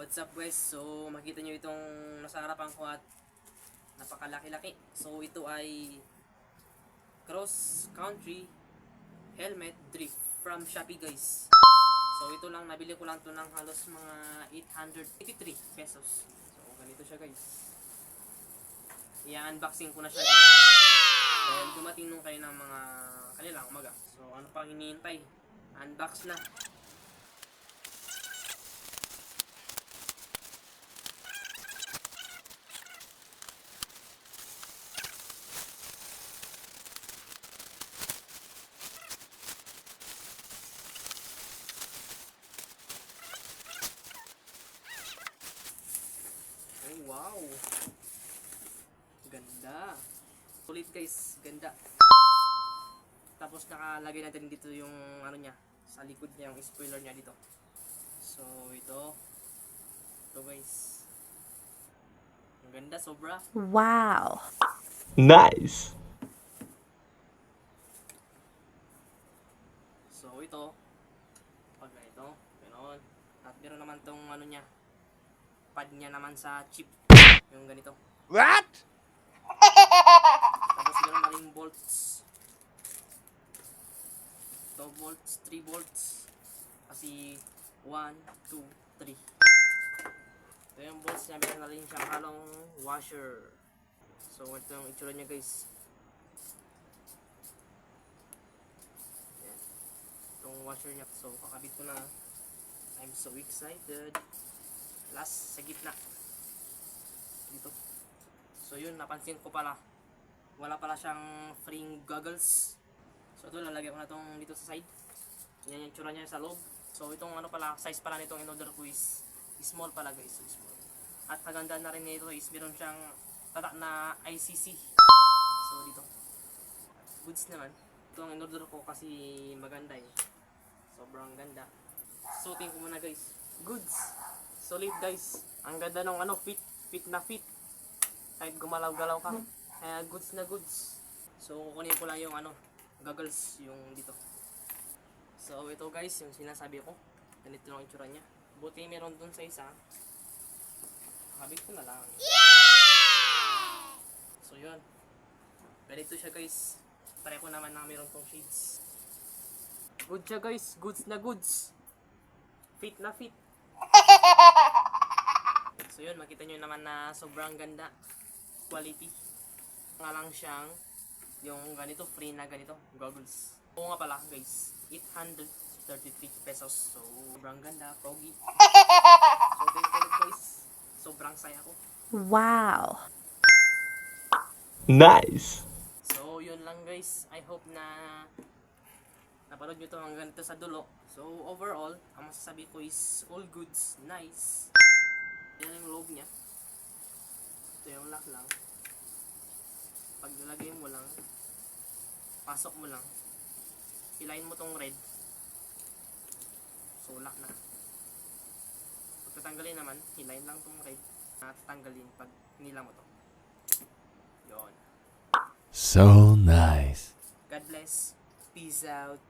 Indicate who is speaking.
Speaker 1: What's up guys? So makita nyo itong nasa harapan ko at napakalaki-laki. So ito ay cross country helmet drift from Shopee guys. So ito lang, nabili ko lang to ng halos mga 883 pesos. So ganito siya guys. I-unboxing ko na siya guys. Dahil dumating nung kayo ng mga kanilang umaga. So ano pang hinihintay? Unbox na. Oh, wow! Ganda! Sulit guys, ganda. Tapos nakalagay natin dito yung ano niya, sa likod niya, yung spoiler niya dito. So ito guys. Ang ganda, sobra.
Speaker 2: Wow!
Speaker 3: Nice!
Speaker 1: So ito, pag ganito, ganoon. At meron naman tong ano niya, pad niya naman sa chip, yung ganito.
Speaker 3: What?
Speaker 1: Tapos meron na ring bolts. 2 volts, 3 volts. Kasi 1, 2, 3. Ito yung bolts niya, meron na rin siyang halong washer. So ito yung itsura niya guys. Yan. Itong washer niya. So kakabit ko na. I'm so excited. Last sa gitna. Dito. So yun, napansin ko pala. Wala pala siyang free goggles. So ito, lalagyan ko na itong dito sa side. Yan yung tsura niya sa loob. So itong ano pala, size pala nitong in-order ko is small pala guys. So, small. At kaganda na rin nito is meron siyang tatak na ICC. So dito. Goods naman. Ito ang in-order ko kasi maganda eh. Sobrang ganda. Suotin ko muna guys. Goods. Solid guys. Ang ganda ng ano, fit na fit. Kahit gumalaw-galaw ka. Kaya goods na goods. So kukunin ko lang yung ano, goggles yung dito. So ito guys, yung sinasabi ko. Ganito lang yung itsura niya. Buti meron dun sa isa. Nakabit ko na lang. So yun. Ganito siya guys. Pareho naman na meron tong shades. Good siya guys. Goods na goods. Fit na fit. So yun, makita nyo naman na sobrang ganda. Quality. Nga lang siyang yung ganito, free na ganito, goggles. Oo nga pala guys, 833 pesos. So, sobrang ganda, pogi. So, thank you guys. Sobrang saya ko.
Speaker 2: Wow!
Speaker 3: Nice!
Speaker 1: So, yun lang guys. I hope na napanood nyo to hanggang ganito sa dulo. So, overall, ang masasabi ko is all goods, nice. Yan yung loob niya. Ito yung lock lang. Pag nilagay mo lang, pasok mo lang, hilahin mo tong red, so lock na. Pag tatanggalin naman, hilahin lang tong red at tanggalin pag nila mo to. Yon.
Speaker 3: So nice.
Speaker 1: God bless. Peace out.